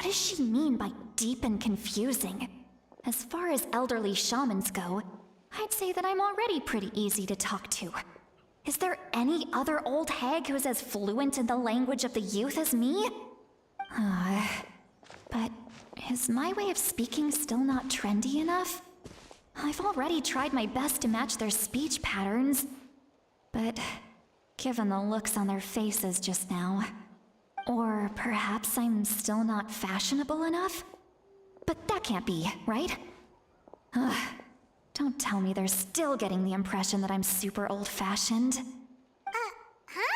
does she mean by deep and confusing? As far as elderly shamans go, I'd say that I'm already pretty easy to talk to. Is there any other old hag who's as fluent in the language of the youth as me? But is my way of speaking still not trendy enough? I've already tried my best to match their speech patterns. But given the looks on their faces just now... Or perhaps I'm still not fashionable enough? But that can't be, right? Don't tell me they're still getting the impression that I'm super old-fashioned. Huh?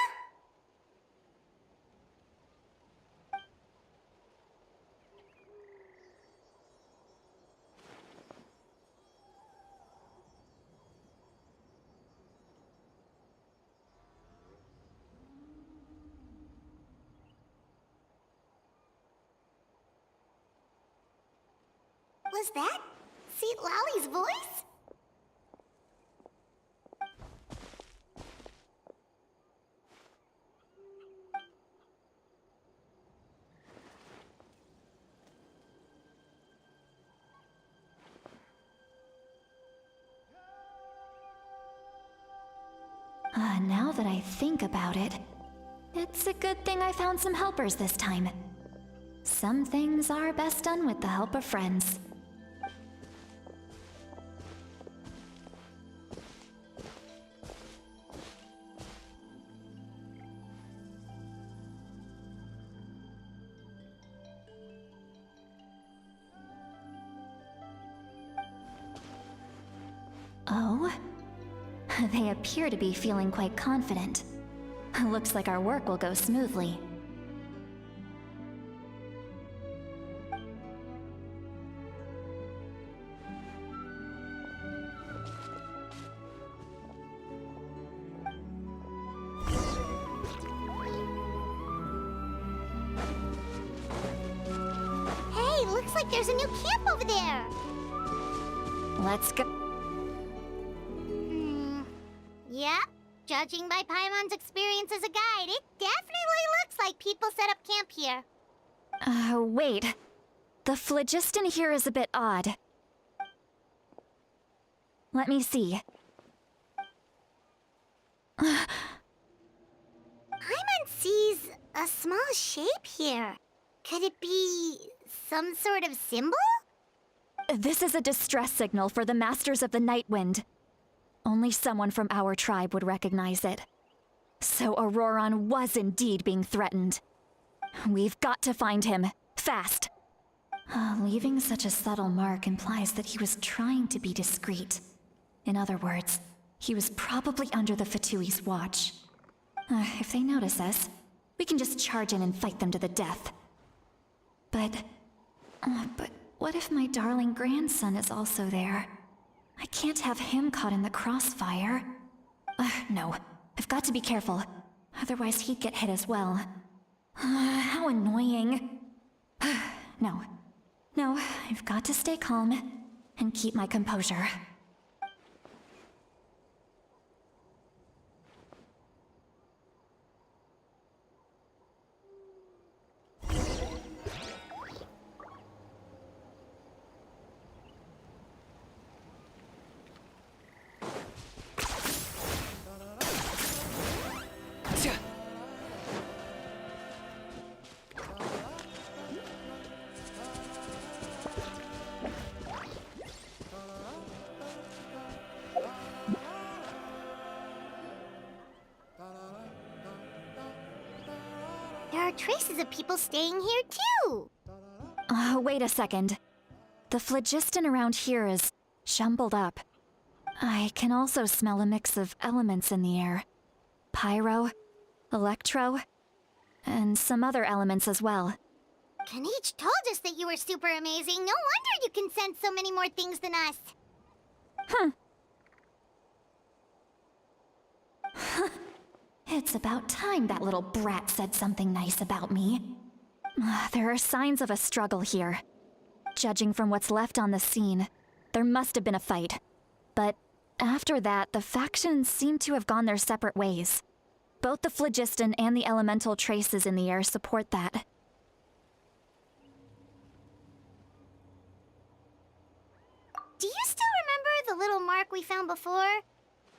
Was that St. Lally's voice? Now that I think about it, it's a good thing I found some helpers this time. Some things are best done with the help of friends. Oh? They appear to be feeling quite confident. Looks like our work will go smoothly. Hey, looks like there's a new camp over there! Let's go. Yep, judging by Paimon's experience as a guide, it definitely looks like people set up camp here. Wait. The phlogiston here is a bit odd. Let me see. Paimon sees a small shape here. Could it be some sort of symbol? This is a distress signal for the Masters of the Night Wind. Only someone from our tribe would recognize it. So Ororon was indeed being threatened. We've got to find him, fast. Leaving such a subtle mark implies that he was trying to be discreet. In other words, he was probably under the Fatui's watch. If they notice us, we can just charge in and fight them to the death. But what if my darling grandson is also there? I can't have him caught in the crossfire. No, I've got to be careful. Otherwise he'd get hit as well. How annoying. No, I've got to stay calm and keep my composure. There are traces of people staying here too! Wait a second. The phlogiston around here is jumbled up. I can also smell a mix of elements in the air. Pyro, electro, and some other elements as well. Kanich told us that you were super amazing. No wonder you can sense so many more things than us. It's about time that little brat said something nice about me. There are signs of a struggle here. Judging from what's left on the scene, there must have been a fight. But after that, the factions seem to have gone their separate ways. Both the phlogiston and the elemental traces in the air support that. little mark we found before?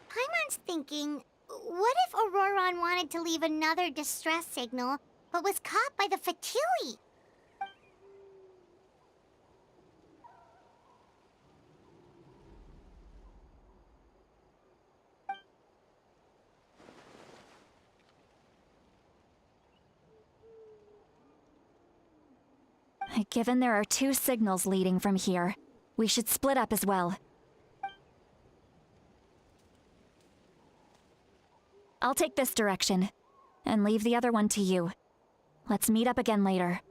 Paimon's thinking, what if Ororon wanted to leave another distress signal, but was caught by the Fatui? Given there are 2 signals leading from here, we should split up as well. I'll take this direction, and leave the other one to you. Let's meet up again later.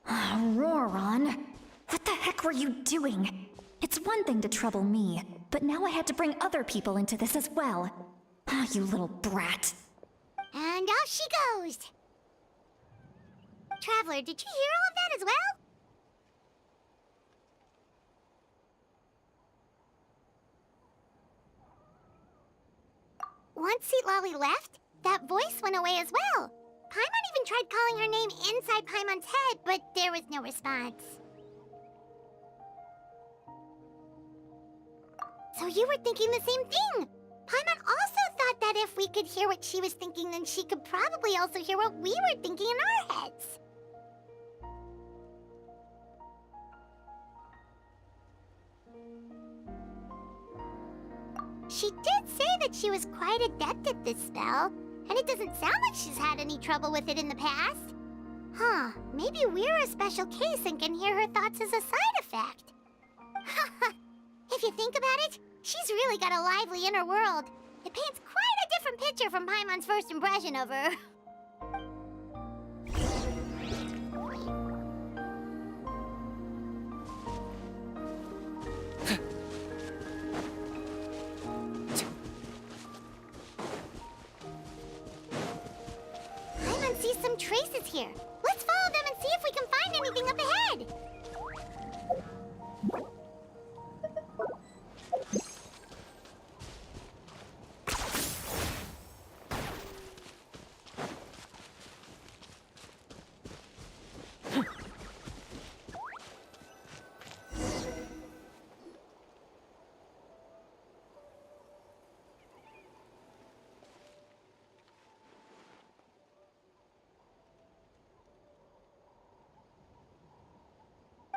Ororon, what the heck were you doing? It's one thing to trouble me, but now I had to bring other people into this as well. You little brat. And off she goes! Traveler, did you hear all of that as well? Once Seat Lolly left, that voice went away as well. Paimon even tried calling her name inside Paimon's head, but there was no response. So you were thinking the same thing! Paimon also thought that if we could hear what she was thinking, then she could probably also hear what we were thinking in our heads. She did say that she was quite adept at this spell, and it doesn't sound like she's had any trouble with it in the past. Huh, maybe we're a special case and can hear her thoughts as a side effect. If you think about it, she's really got a lively inner world. It paints quite a different picture from Paimon's first impression of her. Paimon sees some traces here. Let's follow them and see if we can find anything up ahead.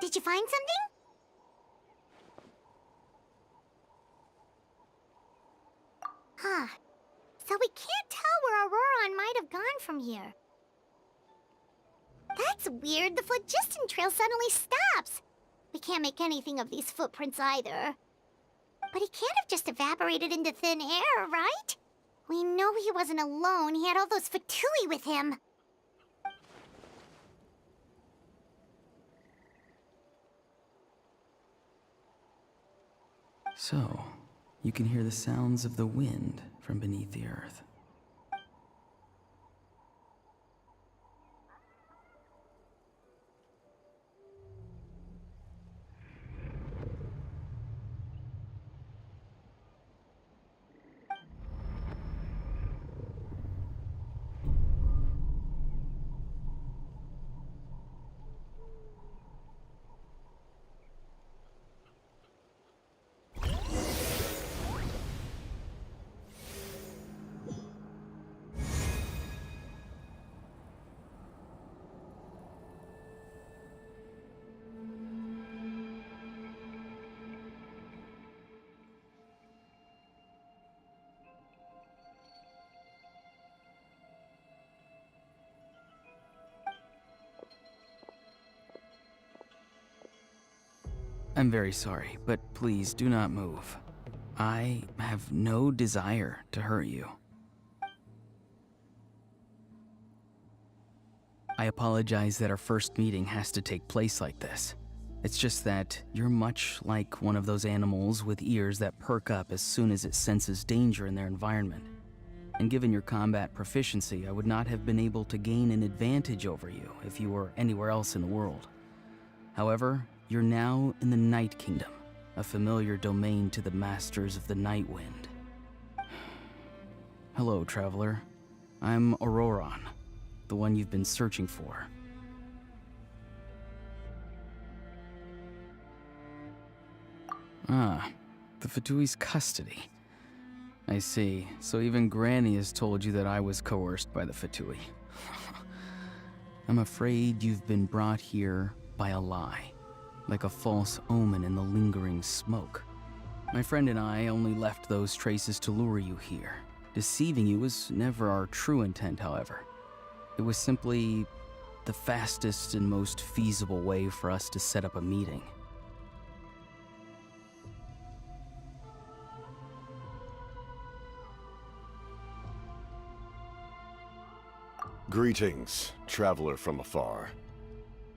Did you find something? Huh. So we can't tell where Ororon might have gone from here. That's weird. The phlogiston trail suddenly stops. We can't make anything of these footprints either. But he can't have just evaporated into thin air, right? We know he wasn't alone. He had all those Fatui with him. So, you can hear the sounds of the wind from beneath the earth. I'm very sorry, but please do not move. I have no desire to hurt you. I apologize that our first meeting has to take place like this. It's just that you're much like one of those animals with ears that perk up as soon as it senses danger in their environment. And given your combat proficiency, I would not have been able to gain an advantage over you if you were anywhere else in the world. However, you're now in the Night Kingdom, a familiar domain to the Masters of the Night Wind. Hello, traveler. I'm Ororon, the one you've been searching for. Ah, the Fatui's custody. I see. So even Granny has told you that I was coerced by the Fatui. I'm afraid you've been brought here by a lie, like a false omen in the lingering smoke. My friend and I only left those traces to lure you here. Deceiving you was never our true intent, however. It was simply the fastest and most feasible way for us to set up a meeting. Greetings, traveler from afar.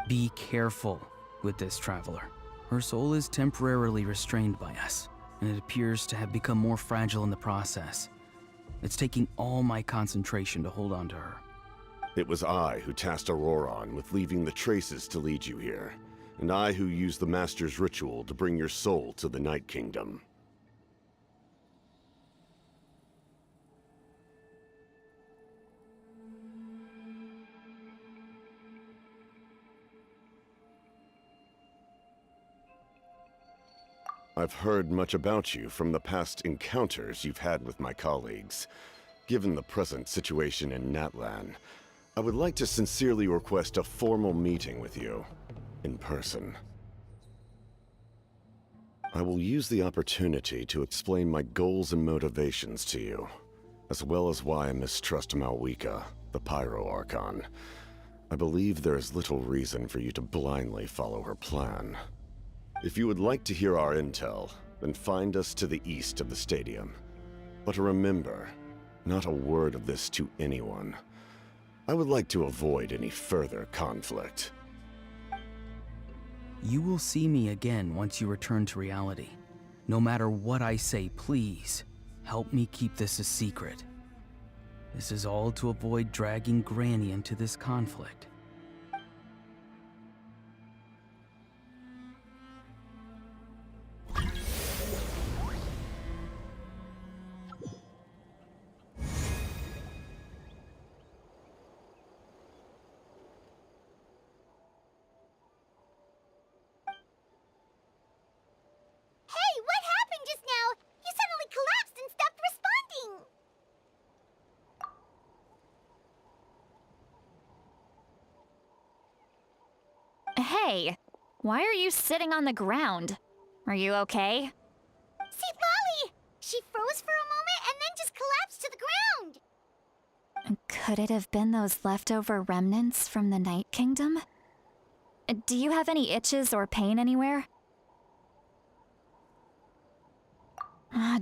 Be careful with this traveler. Her soul is temporarily restrained by us, and it appears to have become more fragile in the process. It's taking all my concentration to hold on to her. It was I who tasked Ororon with leaving the traces to lead you here, and I who used the Master's ritual to bring your soul to the Night Kingdom. I've heard much about you from the past encounters you've had with my colleagues. Given the present situation in Natlan, I would like to sincerely request a formal meeting with you, in person. I will use the opportunity to explain my goals and motivations to you, as well as why I mistrust Malwika, the Pyro Archon. I believe there is little reason for you to blindly follow her plan. If you would like to hear our intel, then find us to the east of the stadium. But remember, not a word of this to anyone. I would like to avoid any further conflict. You will see me again once you return to reality. No matter what I say, please, help me keep this a secret. This is all to avoid dragging Granny into this conflict. Hey, what happened just now? You suddenly collapsed and stopped responding. Hey, why are you sitting on the ground? Are you okay? See, Lolly! She froze for a moment and then just collapsed to the ground. Could it have been those leftover remnants from the Night Kingdom? Do you have any itches or pain anywhere?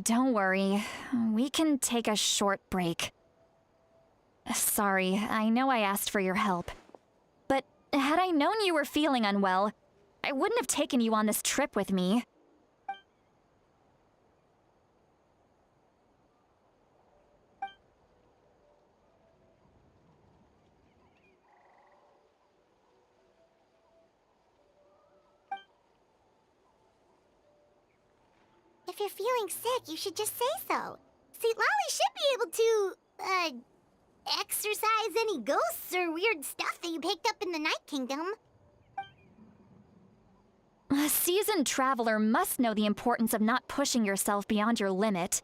Don't worry. We can take a short break. Sorry, I know I asked for your help. But had I known you were feeling unwell, I wouldn't have taken you on this trip with me. If you're feeling sick, you should just say so. See, Lolly should be able to, exorcise any ghosts or weird stuff that you picked up in the Night Kingdom. A seasoned traveler must know the importance of not pushing yourself beyond your limit.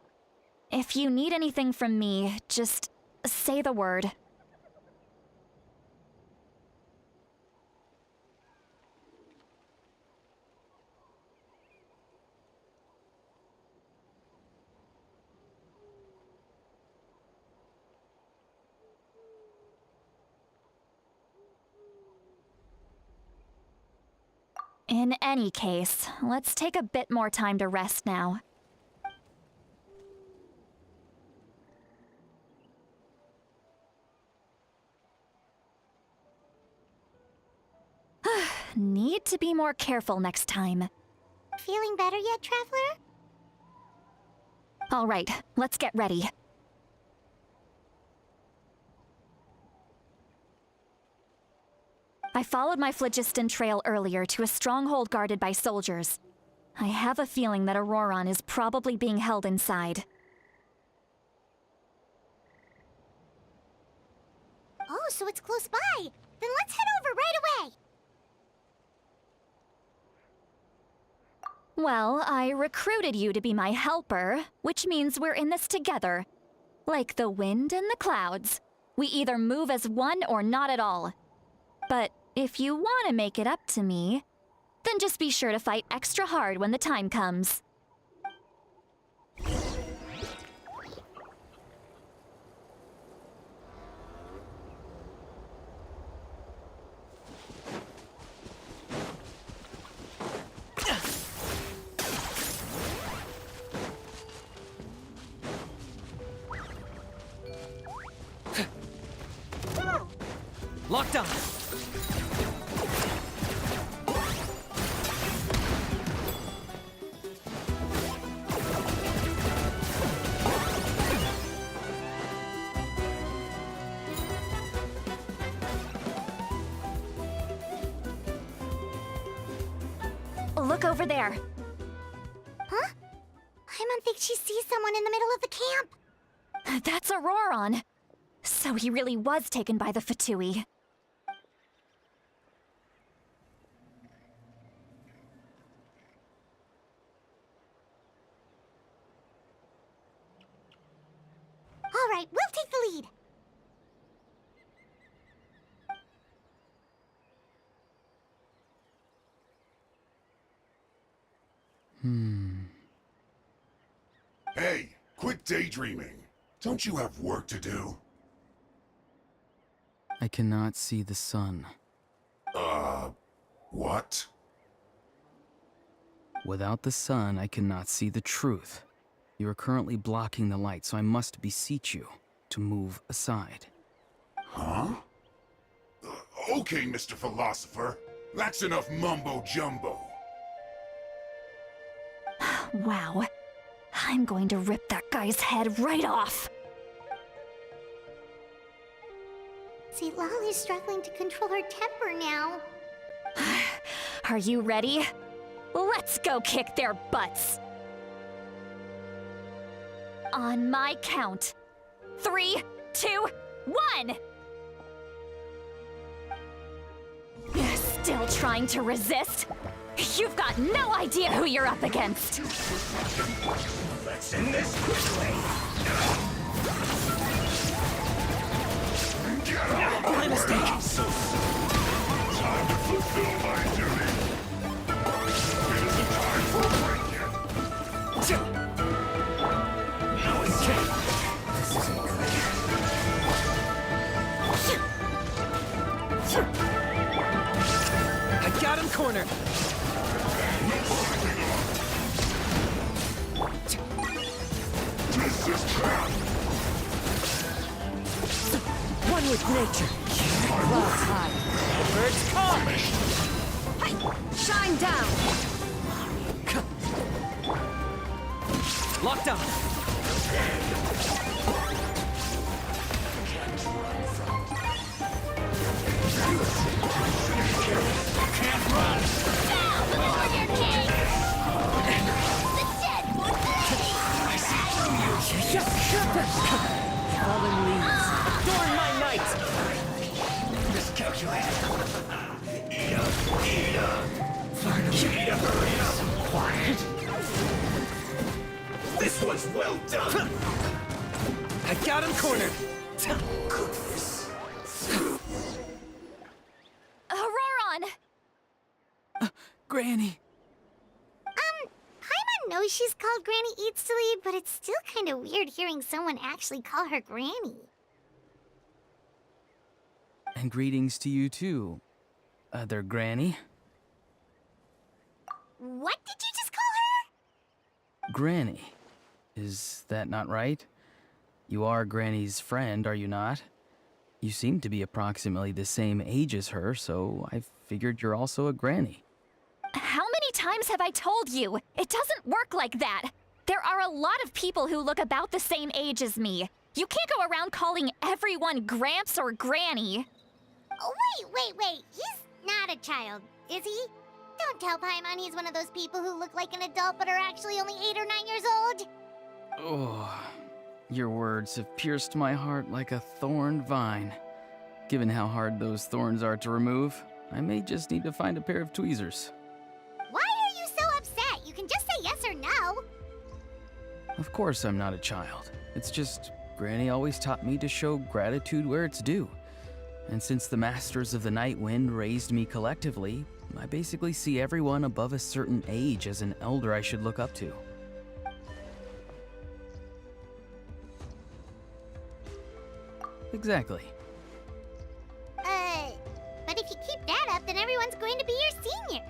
If you need anything from me, just say the word. In any case, let's take a bit more time to rest now. Need to be more careful next time. Feeling better yet, Traveler? All right, let's get ready. I followed my phlogiston trail earlier to a stronghold guarded by soldiers. I have a feeling that Ororon is probably being held inside. Oh, so it's close by. Then let's head over right away. Well, I recruited you to be my helper, which means we're in this together. Like the wind and the clouds. We either move as one or not at all. But if you want to make it up to me, then just be sure to fight extra hard when the time comes. Locked on! Look over there. Huh? I don't think she sees someone in the middle of the camp. That's Ororon. So he really was taken by the Fatui. All right, we'll take the lead. Hey, quit daydreaming. Don't you have work to do? I cannot see the sun. What? Without the sun, I cannot see the truth. You are currently blocking the light, so I must beseech you to move aside. Huh? Okay, Mr. Philosopher. That's enough mumbo-jumbo. Wow. I'm going to rip that guy's head right off. See, Lolly's struggling to control her temper now. Are you ready? Let's go kick their butts. On my count. 3, 2, 1! Still trying to resist? You've got no idea who you're up against. Let's end this quickly! My mistake! Time to fulfill my duty. It isn't time for a break yet. Now it's this isn't good. I got him cornered! This is crap. One with nature. Clouds high. Birds call! Hey! Shine down! Locked on! Can't run. Warrior King! The dead would I see through you! Fallen leaves. Adorn my night! Miscalculated. Eat up, eat up. Finally, eat up, hurry up. Quiet. This one's well done. I got him cornered. Goodness. Ororon! Granny! Paimon knows she's called Granny Eats to Lead, but it's still kind of weird hearing someone actually call her Granny. And greetings to you too, other Granny. What did you just call her? Granny. Is that not right? You are Granny's friend, are you not? You seem to be approximately the same age as her, so I figured you're also a Granny. How many times have I told you? It doesn't work like that. There are a lot of people who look about the same age as me. You can't go around calling everyone Gramps or Granny. Oh, wait. He's not a child, is he? Don't tell Paimon he's one of those people who look like an adult but are actually only 8 or 9 years old. Oh, your words have pierced my heart like a thorned vine. Given how hard those thorns are to remove, I may just need to find a pair of tweezers. Why are you so upset? You can just Of course I'm not a child. It's just Granny always taught me to show gratitude where it's due. And since the Masters of the Night Wind raised me collectively, I basically see everyone above a certain age as an elder I should look up to. Exactly. But if you keep that up, then everyone's going to be your senior.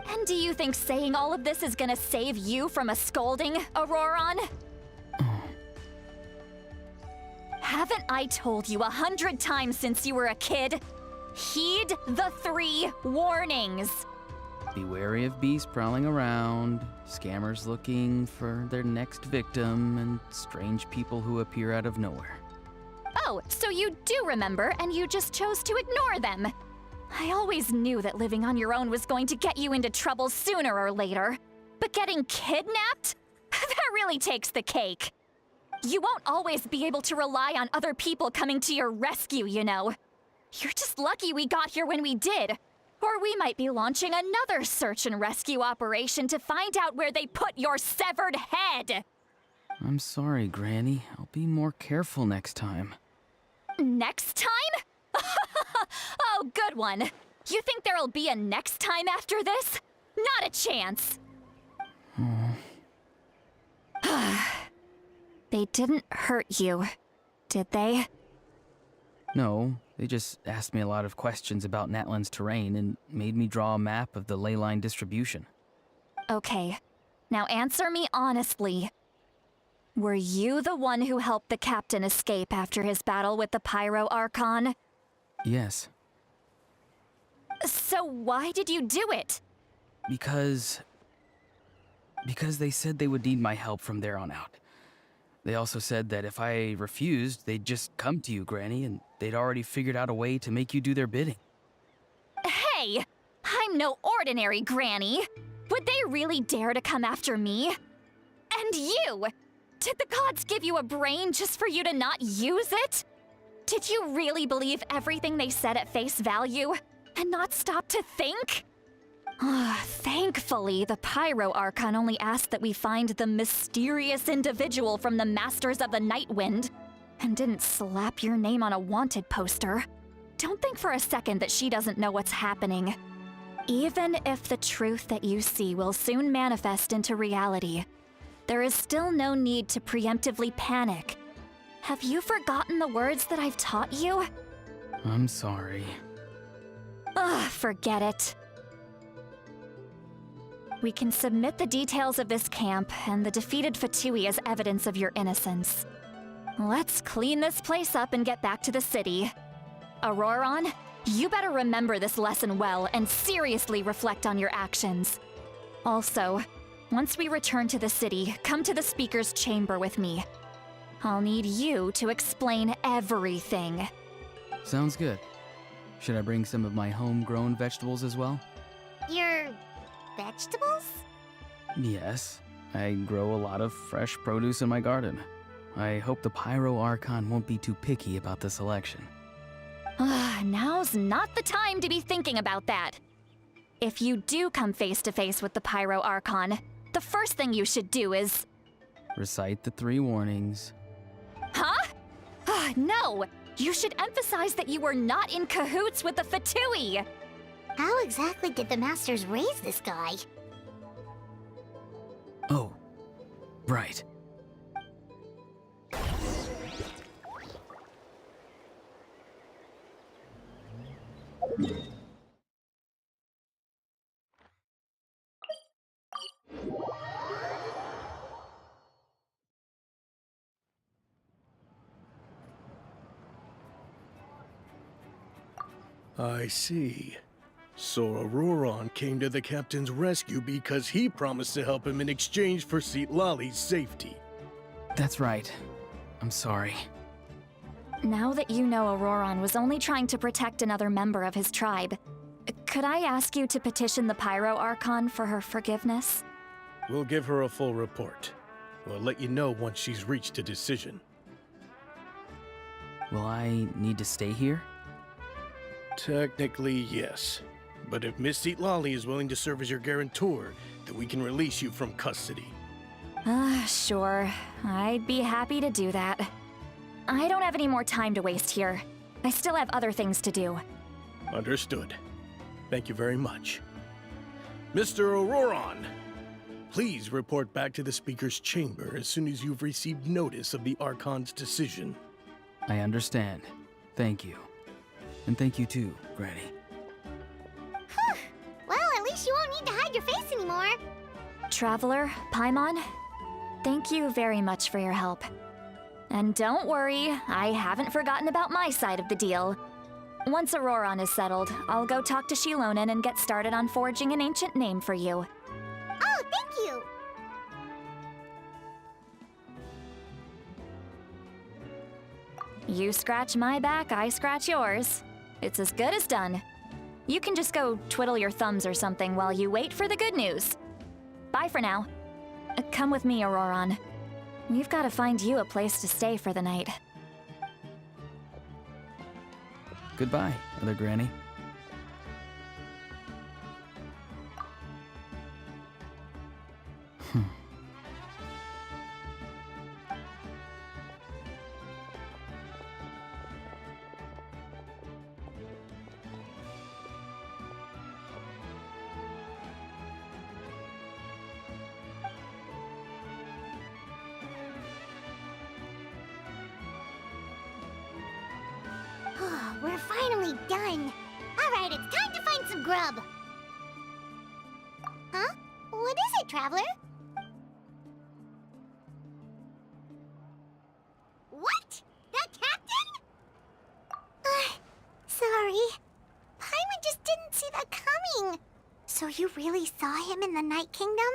And do you think saying all of this is gonna save you from a scolding, Ororon? Haven't I told you 100 times since you were a kid? Heed the 3 warnings. Be wary of beasts prowling around, scammers looking for their next victim, and strange people who appear out of nowhere. Oh, so you do remember, and you just chose to ignore them. I always knew that living on your own was going to get you into trouble sooner or later. But getting kidnapped? That really takes the cake. You won't always be able to rely on other people coming to your rescue, you know. You're just lucky we got here when we did. Or we might be launching another search and rescue operation to find out where they put your severed head. I'm sorry, Granny. I'll be more careful next time. Next time? Oh, good one. You think there'll be a next time after this? Not a chance. They didn't hurt you, did they? No, they just asked me a lot of questions about Natlan's terrain and made me draw a map of the ley line distribution. Okay, now answer me honestly. Were you the one who helped the captain escape after his battle with the Pyro Archon? Yes. So why did you do it? Because they said they would need my help from there on out. They also said that if I refused, they'd just come to you, Granny, and they'd already figured out a way to make you do their bidding. Hey! I'm no ordinary Granny! Would they really dare to come after me? And you! Did the gods give you a brain just for you to not use it? Did you really believe everything they said at face value, and not stop to think? Thankfully, the Pyro Archon only asked that we find the mysterious individual from the Masters of the Night Wind, and didn't slap your name on a wanted poster. Don't think for a second that she doesn't know what's happening. Even if the truth that you see will soon manifest into reality, there is still no need to preemptively panic. Have you forgotten the words that I've taught you? I'm sorry. Forget it. We can submit the details of this camp and the defeated Fatui as evidence of your innocence. Let's clean this place up and get back to the city. Ororon, you better remember this lesson well and seriously reflect on your actions. Also, once we return to the city, come to the speaker's chamber with me. I'll need you to explain everything. Sounds good. Should I bring some of my homegrown vegetables as well? Your vegetables? Yes. I grow a lot of fresh produce in my garden. I hope the Pyro Archon won't be too picky about the selection. Now's not the time to be thinking about that. If you do come face to face with the Pyro Archon, the first thing you should do is... Recite the 3 warnings. Huh? No! You should emphasize that you were not in cahoots with the Fatui! How exactly did the Masters raise this guy? Oh, right. I see. So Ororon came to the captain's rescue because he promised to help him in exchange for Lali's safety. That's right. I'm sorry. Now that you know Ororon was only trying to protect another member of his tribe, could I ask you to petition the Pyro Archon for her forgiveness? We'll give her a full report. We'll let you know once she's reached a decision. Will I need to stay here? Technically, yes. But if Miss Seat Lolly is willing to serve as your guarantor, then we can release you from custody. Sure. I'd be happy to do that. I don't have any more time to waste here. I still have other things to do. Understood. Thank you very much. Mr. Ororon, please report back to the Speaker's chamber as soon as you've received notice of the Archon's decision. I understand. Thank you. And thank you too, Granny. Well, at least you won't need to hide your face anymore. Traveler, Paimon, thank you very much for your help. And don't worry, I haven't forgotten about my side of the deal. Once Ororon is settled, I'll go talk to Shilonen and get started on forging an ancient name for you. Oh, thank you. You scratch my back, I scratch yours. It's as good as done. You can just go twiddle your thumbs or something while you wait for the good news. Bye for now. Come with me, Ororon. We've got to find you a place to stay for the night. Goodbye, Other Granny. We're finally done. All right, it's time to find some grub. Huh? What is it, Traveler? What? That captain? Sorry. Paimon just didn't see that coming. So you really saw him in the Night Kingdom?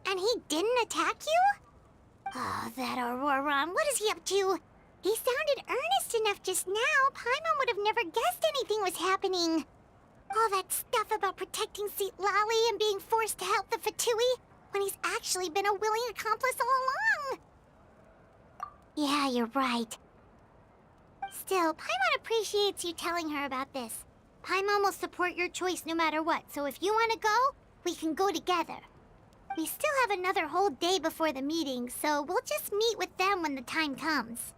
And he didn't attack you? Oh, that Ororon, what is he up to? He sounded earnest enough just now. Paimon would have never guessed anything was happening. All that stuff about protecting Seat Lolly and being forced to help the Fatui when he's actually been a willing accomplice all along. Yeah, you're right. Still, Paimon appreciates you telling her about this. Paimon will support your choice no matter what, so if you want to go, we can go together. We still have another whole day before the meeting, so we'll just meet with them when the time comes.